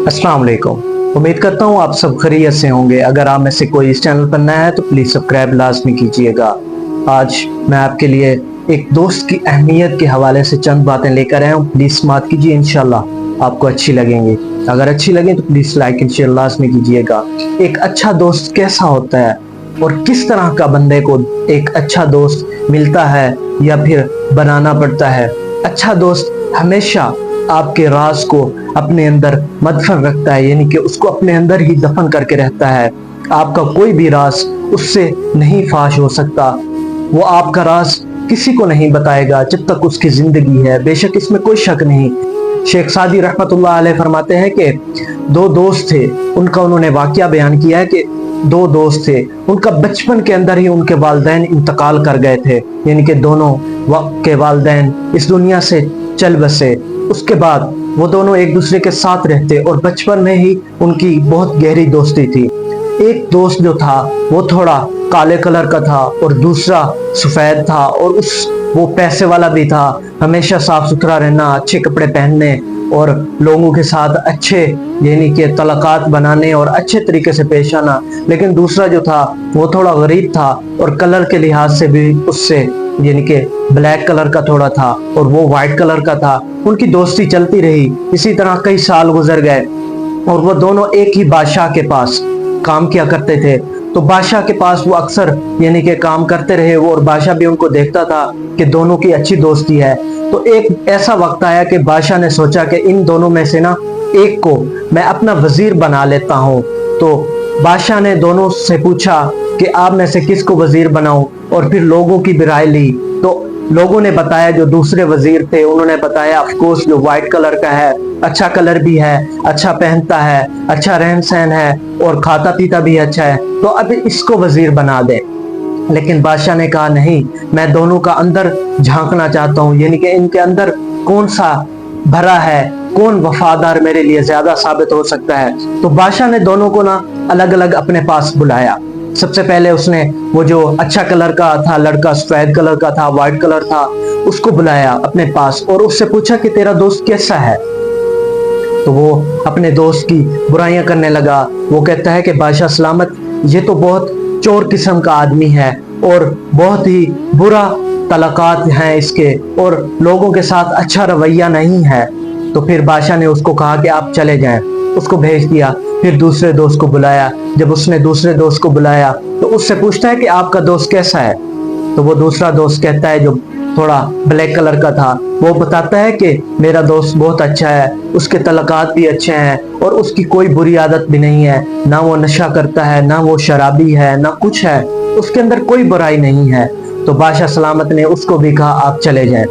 अस्सलाम वालेकुम। उम्मीद करता हूँ आप सब खैरियत से होंगे। अगर आप में से कोई इस चैनल पर नया है तो प्लीज़ सब्सक्राइब लाजमी कीजिएगा। आज मैं आपके लिए एक दोस्त की अहमियत के हवाले से चंद बातें लेकर आया हूँ। प्लीज़ समाअत कीजिए, इंशाल्लाह आपको अच्छी लगेंगी। अगर अच्छी लगे तो प्लीज़ लाइक एंड शेयर लाजमी कीजिएगा। एक अच्छा दोस्त कैसा होता है और किस तरह का बंदे को एक अच्छा दोस्त मिलता है या फिर बनाना पड़ता है। अच्छा दोस्त हमेशा आपके राज को अपने अंदर मदफन रखता है, यानी कि उसको अपने अंदर ही दफन करके रहता है। आपका कोई भी राज उससे नहीं फाश हो सकता। वो आपका राज किसी को नहीं बताएगा जब तक उसकी जिंदगी है। बेशक इसमें कोई शक नहीं। शेख सादी रहमतुल्लाह अलैह फरमाते हैं कि दो दोस्त थे, उनका उन्होंने वाकया बयान किया है कि दो दोस्त थे, उनका बचपन के अंदर ही उनके वालिदैन इंतकाल कर गए थे, यानी कि दोनों के वालिदैन इस दुनिया से चल बसे। उसके बाद वो दोनों एक दूसरे के साथ रहते और बचपन में ही उनकी बहुत गहरी दोस्ती थी। एक दोस्त जो था वो थोड़ा काले कलर का था और दूसरा सफेद था, और वो पैसे वाला भी था। हमेशा साफ सुथरा रहना, अच्छे कपड़े पहनने और लोगों के साथ अच्छे यानी कि तलकात बनाने और अच्छे तरीके से पेश आना। लेकिन दूसरा जो था वो थोड़ा गरीब था और कलर के लिहाज से भी उससे यानी कि ब्लैक कलर का थोड़ा था और वो वाइट कलर का था। उनकी दोस्ती चलती रही। इसी तरह कई साल गुजर गए और वो दोनों एक ही बादशाह के पास काम किया करते थे। तो बादशाह के पास वो अक्सर यानी कि काम करते रहे वो, और बादशाह भी उनको देखता था कि दोनों की अच्छी दोस्ती है। तो एक ऐसा वक्त आया कि बादशाह ने सोचा कि इन दोनों में से ना एक को मैं अपना वजीर बना लेता हूँ। तो बादशाह ने दोनों से पूछा कि आप में से किसको वजीर बनाऊं, और फिर लोगों की भी राय ली। तो लोगों ने बताया, जो दूसरे वजीर थे उन्होंने बताया ऑफ कोर्स जो व्हाइट कलर का है, अच्छा कलर भी है, अच्छा पहनता है, अच्छा रहन सहन है और खाता पीता भी अच्छा है, तो अब इसको वजीर बना दे। लेकिन बादशाह ने कहा नहीं, मैं दोनों का अंदर झांकना चाहता हूँ, यानी कि इनके अंदर कौन सा भरा है, कौन वफादार मेरे लिए ज्यादा साबित हो सकता है। तो बादशाह ने दोनों को ना अलग अलग अपने पास बुलाया। सबसे पहले उसने वो जो अच्छा कलर का था लड़का, सफेद कलर का था, व्हाइट कलर था, उसको बुलाया अपने पास और उससे पूछा कि तेरा दोस्त कैसा है। तो वो अपने दोस्त की बुराइयां करने लगा। वो कहता है कि बादशाह सलामत, ये तो बहुत चोर किस्म का आदमी है और बहुत ही बुरा तलकात हैं इसके, और लोगों के साथ अच्छा रवैया नहीं है। तो फिर बादशाह ने उसको कहा कि आप चले जाएं, उसको भेज दिया। फिर दूसरे दोस्त को बुलाया। जब उसने दूसरे दोस्त को बुलाया तो उससे पूछता है कि आपका दोस्त कैसा है। तो वो दूसरा दोस्त कहता है, जो थोड़ा ब्लैक कलर का था, वो बताता है कि मेरा दोस्त बहुत अच्छा है, उसके तलकात भी अच्छे हैं और उसकी कोई बुरी आदत भी नहीं है, ना वो नशा करता है, ना वो शराबी है, ना कुछ है, उसके अंदर कोई बुराई नहीं है। तो बादशाह सलामत ने उसको भी कहा आप चले जाएं।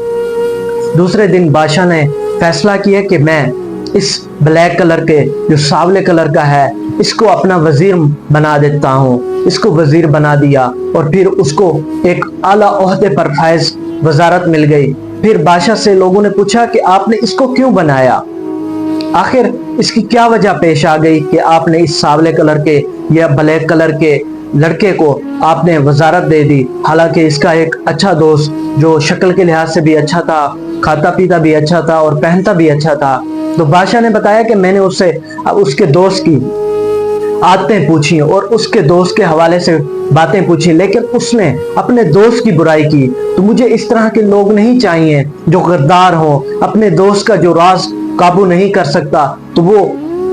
दूसरे दिन बादशाह ने फैसला किया कि मैं इस ब्लैक कलर के जो सावले कलर का है इसको अपना वजीर बना देता हूँ। इसको वजीर बना दिया और फिर उसको एक आला ओहदे पर फैज वजारत मिल गई। फिर बादशाह से लोगों ने पूछा कि आपने इसको क्यों बनाया, आखिर इसकी क्या वजह पेश आ गई कि आपने इस सावले कलर के या ब्लैक कलर के लड़के को आपने वजारत दे दी। हालांकि इसका एक अच्छा दोस्त जो शक्ल के लिहाज से भी अच्छा था, खाता पीता भी अच्छा था और पहनता भी अच्छा था। तो बादशाह ने बताया कि मैंने उससे उसके दोस्त की आदतें पूछी और उसके दोस्त के हवाले से बातें पूछी, लेकिन उसने अपने दोस्त की बुराई की। तो मुझे इस तरह के लोग नहीं चाहिए जो गद्दार हो, अपने दोस्त का जो राज काबू नहीं कर सकता तो वो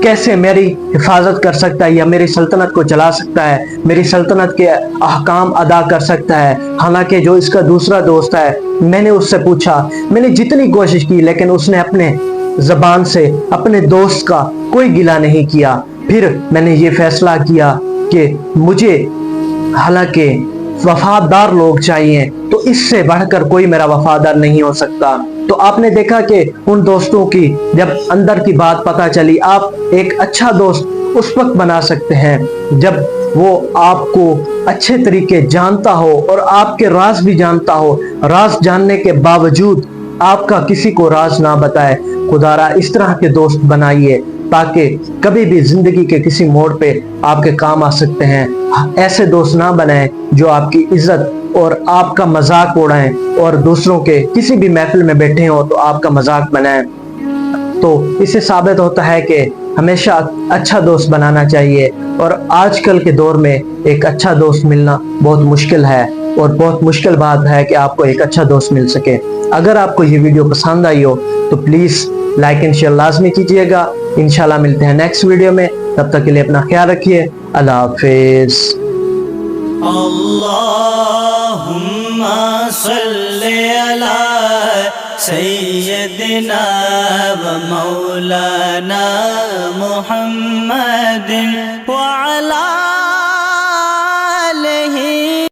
कैसे मेरी हिफाजत कर सकता है या मेरी सल्तनत को चला सकता है, मेरी सल्तनत के अहकाम अदा कर सकता है। हालांकि जो इसका दूसरा दोस्त है, मैंने उससे पूछा, मैंने जितनी कोशिश की, लेकिन उसने अपने जबान से अपने दोस्त का कोई गिला नहीं किया। फिर मैंने ये फैसला किया कि मुझे हालांकि वफादार लोग चाहिए, तो इससे बढ़कर कोई मेरा वफादार नहीं हो सकता। तो आपने देखा कि उन दोस्तों की जब अंदर की बात पता चली, आप एक अच्छा दोस्त उस वक्त बना सकते हैं जब वो आपको अच्छे तरीके जानता हो और आपके राज भी जानता हो। राज जानने के बावजूद आपका किसी को राज ना बताए। खुदारा इस तरह के दोस्त बनाइए ताकि कभी भी जिंदगी के किसी मोड़ पे आपके काम आ सकते हैं। ऐसे दोस्त ना बनाएं जो आपकी इज्जत और आपका मजाक उड़ाएं और दूसरों के किसी भी महफिल में बैठे हो तो आपका मजाक बनाएं। तो इससे साबित होता है कि ہمیشہ اچھا دوست بنانا چاہیے، اور آج کل کے دور میں ایک اچھا دوست ملنا بہت مشکل ہے، اور بہت مشکل بات ہے کہ آپ کو ایک اچھا دوست مل سکے۔ اگر آپ کو یہ ویڈیو پسند آئی ہو تو پلیز لائک اینڈ شیئر لازمی کیجیے گا۔ انشاءاللہ ملتے ہیں نیکسٹ ویڈیو میں، تب تک کے لیے اپنا خیال رکھیے۔ اللہ حافظ۔ اللہم صلی علی سیدنا و مولانا محمد وعلی